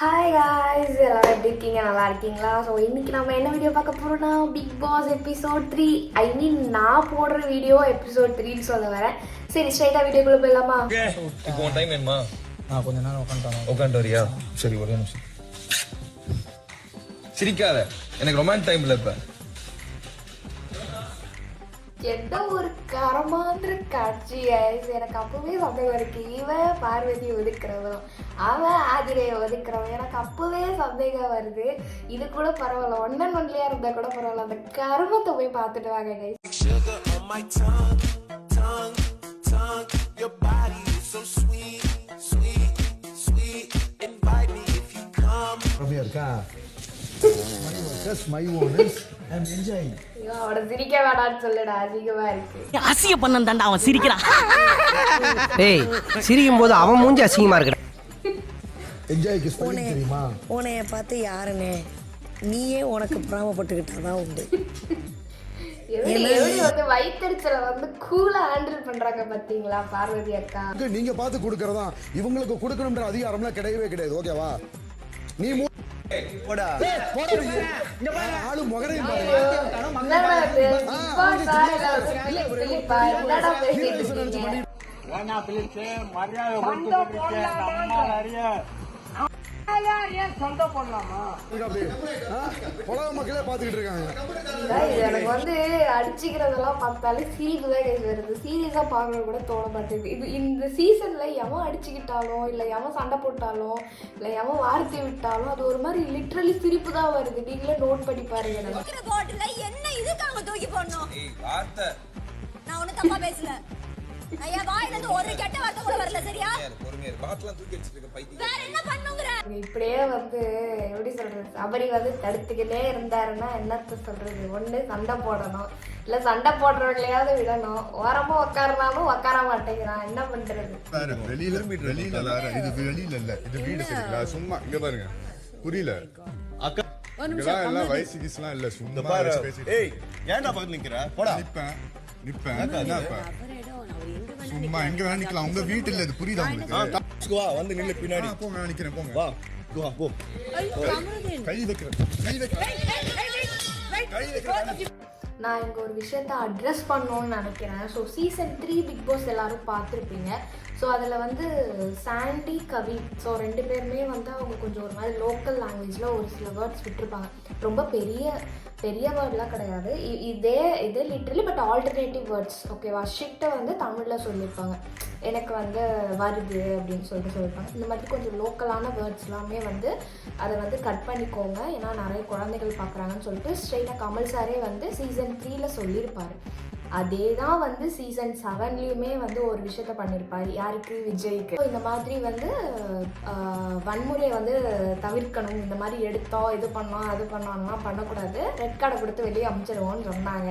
Hi guys, எல்லாரும் எப்படி இருக்கீங்க? நல்லா இருக்கீங்களா? ஸோ இன்னைக்கு நம்ம என்ன வீடியோ பார்க்க போறோம்னா பிக் பாஸ் எபிசோட் 3. ஐ மீன் நான் போடுற வீடியோ எபிசோட் 3ன்னு சொல்ல வரேன். சரி, ஸ்ட்ரைட்டா வீடியோக்குள்ள போயிடலாமா? இப்போ உன் டைம் வேணுமா? கொஞ்ச நேரம் உட்காந்து வரியா? சரி, ஒரே நிமிஷம். சிரிக்காத, எனக்கு ரொமான்ஸ் டைம் இல்லை இப்ப. என்ன ஒரு கரமாந்திர காட்சி guys. எனக்கு அப்பவே சந்தேகம் இருக்கு. இவன் பார்வதி ஒதுக்குறவன், அவன் ஆதிரையை ஒதுக்குறவன். எனக்கு அப்பவே சந்தேகம் வருது. இது கூட பரவாயில்ல, 1 and 1 இருந்தா கூட பரவாயில்ல. அந்த கருமத்தை போய் பார்த்துட்டு வாங்க guys. அவனை சிரிக்க வேணான்னு சொல்லுடா, அதிகமா இருக்கு. அசிங்க பண்ண தாண்டா அவன் சிரிக்கிறான். டேய், சிரிக்கும் போது அவன் மூஞ்சி அசிங்கமா இருக்குடா. என்ஜாய்க்கு ஸ்பெல்லிங் தெரியுமா? உன்னைய பார்த்து யாருன்னு நீயே உனக்கு பிராமப்பட்டுக்கிட்டாதான் உண்டு. எப்படி வந்து வயிற்றுச்சல வந்து கூலா ஹேண்டில் பண்றாங்க பாத்தீங்களா பார்வதி அக்கா? நீங்க பார்த்து கொடுக்கறதா, இவங்களுக்கு கொடுக்கணும்ன்ற அதிகாரம்லாம் கிடையவே கிடையாது. ஓகேவா? நீ போடா ஆளு முகரையும் பாருங்க. மக்களே பாத்துக்கிட்டு இருக்காங்க. எனக்கு வந்து அடிச்சுக்கிறதெல்லாம் பார்த்தாலே சிரிப்பு தான் கேஸ் வருது. சீரியஸா பார்க்கறது கூட தோண மாட்டேங்குது. இது இந்த சீசன்ல எவன் அடிச்சுக்கிட்டாலும் இல்ல எவன் சண்டை போட்டாலும் இல்ல எவன் வார்த்தை விட்டாலும் அது ஒரு மாதிரி லிட்ரலி சிரிப்பு தான் வருது. நீங்களே நோட் பண்ணி பாருங்க. என்ன இதுக்காக தூக்கி போடணும்? நான் ஒண்ணு தப்பா பேசல. ஐயா வாயில இருந்து ஒரு கெட்ட வார்த்தை கூட வரல. சரியா? பொறுமையா பாட்லாம் தூக்கி வச்சிருக்க பைத்தியம். வேற என்ன பண்ணுங்கற? இப்படியே வந்து எப்படி சொல்றது, சபரி வந்து தடுத்துக்கிட்டே இருந்தாருன்னா என்னத்த சொல்றது? ஒண்ணு சண்டை போடணும், இல்ல சண்டை போடுறவங்களையாவது விடணும். ஓரமா உட்காரனாலும் உட்கார மாட்டேங்கிறான். என்ன பண்றது? வெளியில வேற, இது வெளியில இல்ல, இது வீடு. சரிங்களா? சும்மா இங்க பாருங்க, புரியல அக்கா. எல்லாம் வயசு கிஸ்லாம் இல்ல, சும்மா பேசிட்டு. ஏய், ஏன்டா பக்கத்துல நிக்கிற? போடா. நிப்பேன் சும்மா எங்க வேணா நிக்கலாம். உங்க வீட்டு இல்ல, இது புரியுதா உங்களுக்கு? வந்து நில்ல பின்னாடி. போங்க, நான் நிக்கிறேன். போங்க, வா போ. கை வைக்கிறேன். நான் இங்கே ஒரு விஷயத்த அட்ரஸ் பண்ணணும்னு நினைக்கிறேன். ஸோ சீசன் 3 பிக் பாஸ் எல்லாரும் பார்த்துருப்பீங்க. ஸோ அதில் வந்து சாண்டி, கவி, ஸோ 2 பேருமே வந்து அவங்க கொஞ்சம் ஒரு மாதிரி லோக்கல் லாங்குவேஜில் ஒரு சில வேர்ட்ஸ் விட்டுருப்பாங்க. ரொம்ப பெரிய வேர்ட்லாம் கிடையாது. இதே லிட்ரலி பட் ஆல்டர்னேட்டிவ் வேர்ட்ஸ். ஓகேவா? ஷிட்டை வந்து தமிழில் சொல்லியிருப்பாங்க, எனக்கு வந்து வருது அப்படின்னு சொல்லியிருப்பாங்க. இந்த மாதிரி கொஞ்சம் லோக்கலான வேர்ட்ஸ் எல்லாமே வந்து அதை வந்து கட் பண்ணிக்கோங்க, ஏன்னா நிறைய குழந்தைகள் பார்க்குறாங்கன்னு சொல்லிட்டு ஸ்ட்ரெயிட்டாக கமல் சாரே வந்து சீசன் 3ல் சொல்லியிருப்பார். அதே தான் வந்து சீசன் 7லேயுமே வந்து ஒரு விஷயத்த பண்ணியிருப்பார். யாருக்கு? விஜய்க்கு. இந்த மாதிரி வந்து வன்முறையை வந்து தவிர்க்கணும், இந்த மாதிரி எடுத்தோம் இது பண்ணோம் அது பண்ணோம்லாம் பண்ணக்கூடாது, ரெட் கார்டை கொடுத்து வெளியே அமுச்சிடுவோம்னு சொன்னாங்க.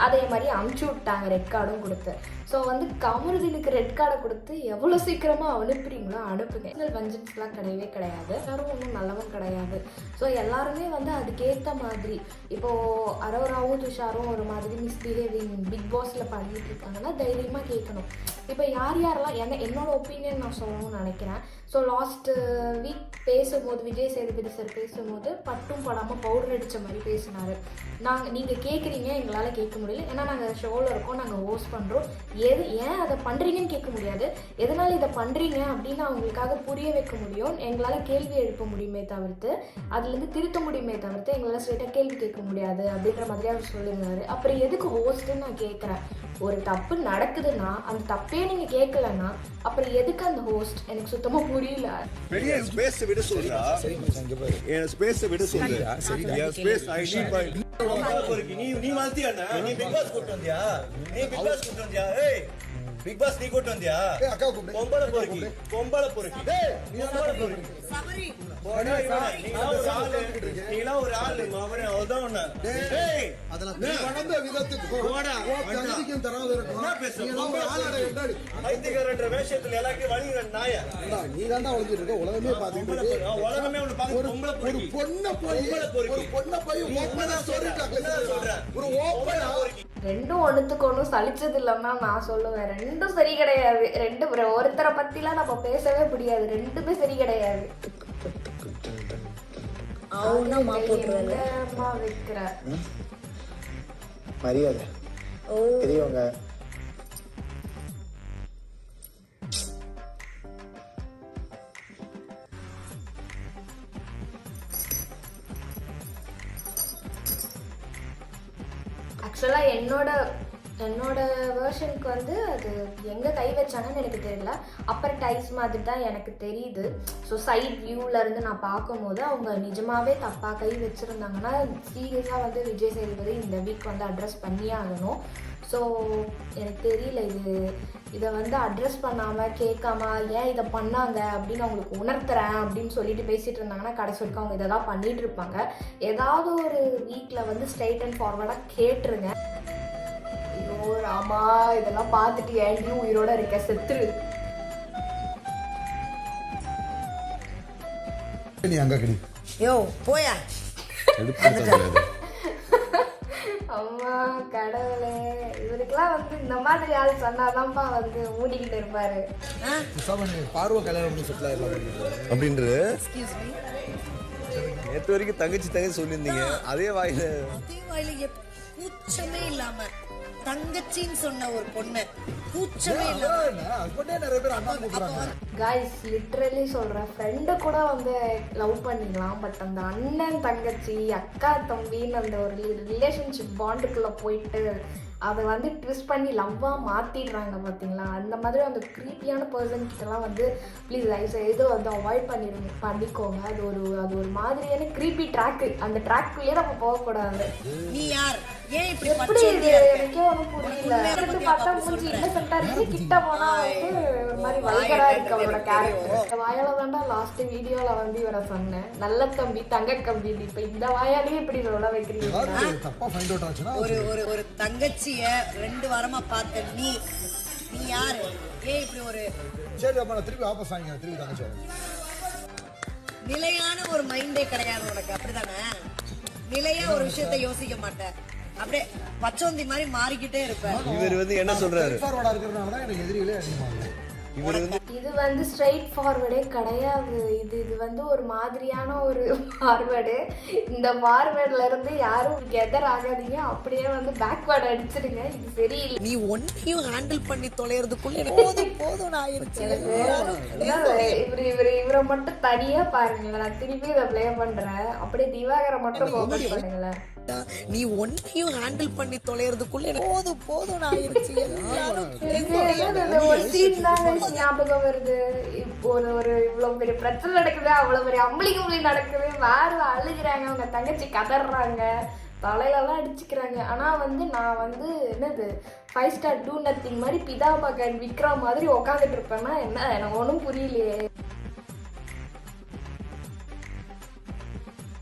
அதே மாதிரி அமுச்சு விட்டாங்க, ரெட் கார்டும் கொடுத்து. ஸோ வந்து கமருதீனுக்கு ரெட் கார்டை கொடுத்து எவ்வளோ சீக்கிரமாக அனுப்புறீங்களோ அனுப்புங்க. வெஞ்சன்ஸ்லாம் கிடையவே கிடையாது, யாரும் ஒன்றும் நல்லவன் கிடையாது. ஸோ எல்லாருமே வந்து அதுக்கேற்ற மாதிரி, இப்போது அரோராவும் துஷாரும் ஒரு மாதிரி மிஸ்பிஹேவிங் பிக் பாஸில் பண்ணிட்டு இருக்காங்கன்னா தைரியமாக கேட்கணும். இப்போ யாரெல்லாம் என்னோட ஒப்பீனியன் நான் சொல்லணும்னு நினைக்கிறேன். ஸோ லாஸ்ட் வீக் பேசும்போது விஜய் சேதுபதி சார் பேசும்போது பட்டும் படாமல் பவுடர் அடித்த மாதிரி பேசினார். நீங்கள் கேட்குறீங்க, எங்களால் கேட்க முடியல, ஏன்னா நாங்கள் ஷோவில் இருக்கோம், நாங்கள் ஹோஸ்ட் பண்ணுறோம், ஏன் அதை பண்ணுறீங்கன்னு கேட்க முடியாது, எதனால் இதை பண்ணுறீங்க அப்படின்னு அவங்களுக்காக புரிய வைக்க முடியும், எங்களால் கேள்வி எழுப்ப முடியுமே தவிர்த்து அதுலேருந்து திருத்த முடியுமே தவிர்த்து எங்களால் ஸ்ட்ரெயிட்டாக கேள்வி கேட்க முடியாது அப்படின்ற மாதிரி அவர் சொல்லியிருந்தார். அப்புறம் எதுக்கு ஹோஸ்ட்டுன்னு நான் கேட்குறேன். ஒரு தப்பு நடக்குதுன்னா அந்த தப்பே நீங்க கேட்கலன்னா அப்புறம் எதுக்கு அந்த ஹோஸ்ட்? எனக்கு சுத்தமா புரியல. பெரிய ஸ்பேஸ் விட சொல்றா. சரி மச்சான், இங்க பாரு. ஏன் ஸ்பேஸ் விட சொல்றா? சரி, என் ஸ்பேஸ் ஐ நீட் பை. நீ வாழ்த்தி அண்ணா, நீ பிக் பாஸ் கூட்டி வந்தியா? ஏய் பிக் பாஸ் நீ கூட்டி வந்தியா? ஏய் அக்கா கூப்பிடு. பொம்பளை பொறுக்கி. ஏய் நீ பொம்பளை பொறுக்கி. சபரி போடா இவனே. நீலாம் ஒரு ஆளு மாவரே அவதான. டேய் அதெல்லாம் நீ வளர்ந்த விதத்துக்கு போடா. கண்டிக்கும் தராத இருக்கும். என்ன பேசுற? நீ ஒரு ஆளடா என்னடி? ஐத்திகரன்ற வேஷத்துல எல்லாரும் வழிங்கற நாய. நீ தான்டா வளர்ந்துட்டு இருக்க, உலகமே பாத்துட்டு இருக்கு. உலகமே உன்னை பாத்து பொம்பளை பொறுக்கி. ஒரு பொண்ண போய் ஓப்பனா சொல்றேன். ஒரு ஓப்பனா ரெண்டும் ஒன்றுத்துக்கு ஒன்றும் சலிச்சது இல்லைன்னா நான் சொல்லுவேன். ரெண்டும் சரி கிடையாது. ஒருத்தரை பற்றிலாம் நம்ம பேசவே முடியாது. ரெண்டுமே சரி கிடையாது. ஆவுன்னா மா போட்டுருவேன். எங்கம்மா வைக்கிற மரியாதை பெரியவங்க. ஆக்சுவலாக என்னோட வேர்ஷனுக்கு வந்து அது எங்கே கை வச்சாங்கன்னு எனக்கு தெரியல. அப்பர் டைஸ் மாதிரி தான் எனக்கு தெரியுது. ஸோ சைட் வியூவிலேருந்து நான் பார்க்கும்போது அவங்க நிஜமாகவே தப்பாக கை வச்சுருந்தாங்கன்னா சீரியஸாக வந்து விஜய் சேதுபதி இந்த வீக் வந்து அட்ரஸ் பண்ணியே ஆகணும். ஸோ எனக்கு தெரியல இதை வந்து அட்ரஸ் பண்ணாமல் கேட்காம ஏன் இதை பண்ணாங்க அப்படின்னு அவங்களுக்கு உணர்த்துறேன் அப்படின்னு சொல்லிட்டு பேசிகிட்டு இருந்தாங்கன்னா கடைசி வரைக்கும் அவங்க இதை தான் பண்ணிகிட்டு இருப்பாங்க. ஏதாவது ஒரு வீக்கில் வந்து ஸ்ட்ரைட் அண்ட் ஃபார்வர்டாக கேட்டுருங்க. ஐயோ ராமா, இதெல்லாம் பார்த்துட்டு ஏன்டியும் உயிரோட இருக்க, செத்துரு. நீ அங்க கடி யோ போயா. அம்மா கடவுளே, இவருக்கெல்லாம் வந்து இந்த மாதிரி ஆள் சொன்னாதான்ப்பா வந்து மூடிக்கிட்டு இருப்பாரு. பார்வை கல்யாணம் செட்டில் ஆயிடலாம் அப்படின்றது நேற்று வரைக்கும் தங்கச்சி சொல்லியிருந்தீங்க. அதே வாயில கூச்சமே இல்லாம தங்கச்சின்னு சொன்ன ஒரு பொண்ணு கூச்சமே இல்லாம நிறைய பேர் அண்ணா கூப்பிடுறாங்க. காய்ஸ் லிட்ரலி சொல்கிறேன், ஃப்ரெண்டு கூட வந்து லவ் பண்ணிக்கலாம். பட் அந்த அண்ணன் தங்கச்சி அக்கா தம்பின்னு அந்த ஒரு ரிலேஷன்ஷிப் பாண்டுக்குள்ளே போயிட்டு அதை வந்து ட்விஸ்ட் பண்ணி லவ்வாக மாற்றிடுறாங்க பார்த்தீங்களா. அந்த மாதிரி அந்த க்ரீப்பியான பர்சன் கிட்டலாம் வந்து ப்ளீஸ் தயவுசெய்து வந்து அவாய்ட் பண்ணிக்கோங்க. அது ஒரு மாதிரியான க்ரீப்பி ட்ராக்கு. அந்த ட்ராக்குள்ளேயே நம்ம போகக்கூடாது. நீ யார்? ஏன் இப்படி எப்படி இது எனக்கே ஒன்றும் புரியல. பார்த்தா மூஞ்சி இன்னசென்ட்டாக இருந்துச்சு, கிட்ட போனால் வந்து ஒரு மாதிரி வல்கராக இருக்கு அவரோட கேரக்டர். இந்த வாயால் தாண்டா லாஸ்ட் வீடியோவில் வந்து இவரை சொன்னேன், நல்ல கம்பி தங்க கம்பி. இப்போ இந்த வாயாலேயே இப்படி சொல்ல வைக்கிறீங்க. தப்பா ஃபைண்ட் அவுட் ஆச்சுன்னா ஒரு தங்கச்சிய 2 வாரமா பார்த்த நீ யாரு? ஏன் இப்படி ஒரு சரி அப்ப நான் திருப்பி வாபஸ் வாங்கிக்கிறேன். திருப்பி தங்கச்சி நிலையான ஒரு மைண்டே கிடையாது உனக்கு, அப்படிதானே? நிலையா ஒரு விஷயத்த யோசிக்க மாட்டேன், அப்படியே பச்சோந்தி மாதிரி மாறிக்கிட்டே இருப்பேன். இவர் வந்து என்ன சொல்றாரு? ஃபார்வர்டா இருக்கிறதுனால தான் எனக்கு எதிரிகளே அதிகமாகுது. இது வந்து ஸ்ட்ரைட் ஃபார்வர்டே கிடையாது. இது வந்து ஒரு மாதிரியான ஒரு ஃபார்வேர்டு. இந்த ஃபார்வேர்ட்ல இருந்து யாரும் கெதர் ஆகாதீங்க, அப்படியே வந்து பேக்வேர்ட் அடிச்சிடுங்க. இது சரியில்லை. நீ ஒன்னையும் ஹேண்டில் பண்ணி தொலைறதுக்குள்ள போதும் ஆயிருச்சு. இவரை மட்டும் தனியா பாருங்களேன். நான் திருப்பி இதை ப்ளே பண்றேன். அப்படியே திவாகரை மட்டும் ஃபோக்கஸ் பண்ணுங்களேன். நீ ஒன்னையும் ஹேண்டில் பண்ணி தொலைறதுக்குள்ள போதும் ஆயிருச்சு. ஒரு சீன் தான் ஞாபகம் வருது. இப்போ ஒரு இவ்வளவு பெரிய பிரச்சனை நடக்குது, அவ்வளவு பெரிய அம்பளி நடக்குது, வேற அழுகிறாங்க, அவங்க தங்கச்சி கதறாங்க, தலையிலலாம் அடிச்சுக்கிறாங்க. ஆனா வந்து நான் வந்து என்னது 5 star do nothing மாதிரி பிதா மகன் விக்ரம் மாதிரி உட்காந்துட்டு இருப்பேன்னா என்ன, எனக்கு ஒன்றும் புரியலையே.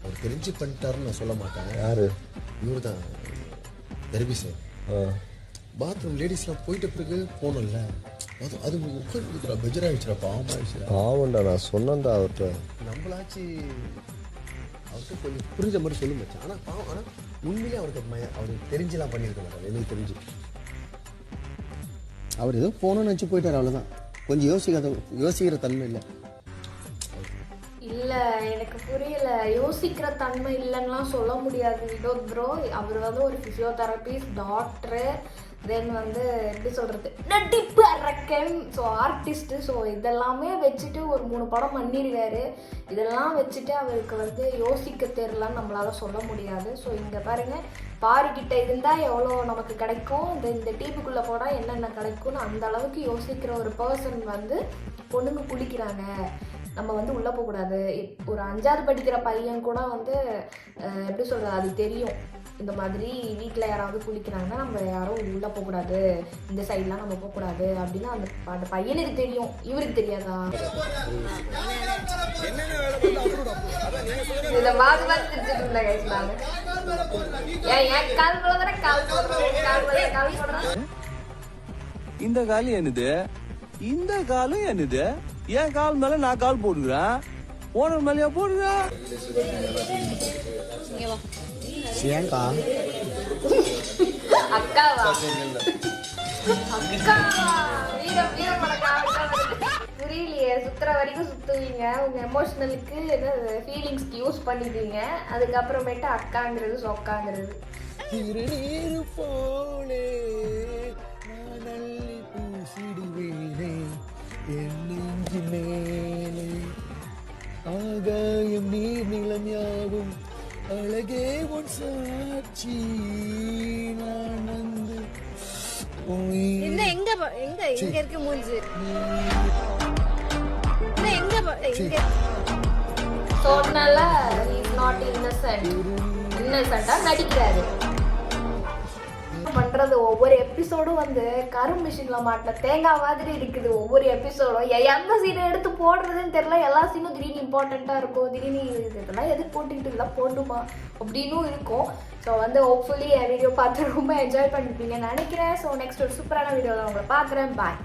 அவர் தெரிஞ்சு பண்ணிட்டாருன்னு நான் சொல்ல மாட்டேன். யாரு? இவரு தான் தர்பிசே. பாத்ரூம் லேடிஸ்லாம் போயிட்ட பிறகு போகணும்ல, அது உட்காந்து பெஜராகிடுச்சுடா, பாவமாகிடுச்சுடா. பாவண்டா, நான் சொன்னேன்டா அவர்கிட்ட. நம்மளாச்சு அவர்கிட்ட கொஞ்சம் புரிஞ்ச மாதிரி சொல்லி வச்சேன். ஆனால் பாவம், ஆனால் உண்மையிலே அவருக்கு தெரிஞ்சுலாம் பண்ணியிருக்க மாட்டார். எனக்கு தெரிஞ்சு அவர் ஏதோ போகணும்னு நினச்சி போயிட்டார், அவ்வளோதான். கொஞ்சம் யோசிக்கிற தன்மை இல்லை. இல்லை எனக்கு புரியல. யோசிக்கிற தன்மை இல்லைன்னுலாம் சொல்ல முடியாது வினோத் ப்ரோ. அவர் வந்து ஒரு ஃபிசியோதெரபிஸ்ட், டாக்டரு, தென் வந்து எப்படி சொல்கிறது, நடிப்பு அரக்கன், ஸோ ஆர்டிஸ்ட்டு. ஸோ இதெல்லாமே வச்சுட்டு ஒரு 3 படம் பண்ணிடுவார். இதெல்லாம் வச்சுட்டு அவருக்கு வந்து யோசிக்க தெரியலன்னு நம்மளால சொல்ல முடியாது. ஸோ இங்கே பாருங்கள், பாருக்கிட்ட இருந்தால் எவ்வளோ நமக்கு கிடைக்கும், இந்த டீப்புக்குள்ளே போனால் என்னென்ன கிடைக்கும்னு அந்த அளவுக்கு யோசிக்கிற ஒரு பர்சன் வந்து பொண்ணுங்க குளிக்கிறாங்க, நம்ம வந்து உள்ளே போகக்கூடாது. ஒரு 5வது படிக்கிற பையன் கூட வந்து எப்படி சொல்கிறது, அது தெரியும். இந்த மாதிரி வீட்டில் யாராவது குளிக்கிறாங்கன்னா நம்ம யாரும் உள்ளே போகக்கூடாது, இந்த சைட்லாம் நம்ம போகக்கூடாது அப்படின்னு அந்த பையனுக்கு தெரியும். இவருக்கு தெரியாதா? இதை மாற்றி மாற்றி தெரிஞ்சுட்டு இருந்தேன் கைஸ். நான் ஏன் கால் போடுறேன், கால் போடுறேன். இந்த காலம் என்னது, இந்த காலம் என்னது, என் கால் மேல நான் கால் போடுகிறேன், ஓனர் மேலயா போடுறேன். ஏங்கா அக்காவா? அக்காவா? வீரம் வீரம் புரியலையே, சுத்துற வரைக்கும் சுத்துவீங்க, உங்க எமோஷனலுக்கு ஃபீலிங்ஸ்க்கு யூஸ் பண்ணிப்பீங்க, அதுக்கப்புறமேட்டு அக்காங்கிறது சொக்காங்கிறது. திருநீரு போலே நான் அள்ளி பூசிடுவேனே என் நெஞ்சு மேலே ஆகாயம் நீர் நிலம் யாவும் அழகே உன் சாட்சி நான் வந்து என்ன எங்க இருக்கு மூஞ்சி என்ன எங்க ஸோ அதனால இஸ் நாட் இன்னசென்ட்டா நடிக்கிறாரு. பண்றது ஒவ்வொரு எபிசோடும் வந்து கரும் மிஷின்ல மாட்ட தேங்காய் மாதிரி இருக்குது. ஒவ்வொரு எபிசோடும் எந்த சீனை எடுத்து போடுறதுன்னு தெரியல. எல்லா சீனும் திடீர்னு இம்பார்ட்டண்டா இருக்கும், திடீர்னு இதெல்லாம் எதுக்கு போட்டுக்கிட்டு இதெல்லாம் போட்டுமா அப்படின்னும் இருக்கும். ஸோ வந்து ஹோப்ஃபுல்லி என் வீடியோ பார்த்து ரொம்ப என்ஜாய் பண்ணிருப்பீங்கன்னு நினைக்கிறேன். ஸோ நெக்ஸ்ட் ஒரு சூப்பரான வீடியோவில் உங்களை பார்க்குறேன். பாய்.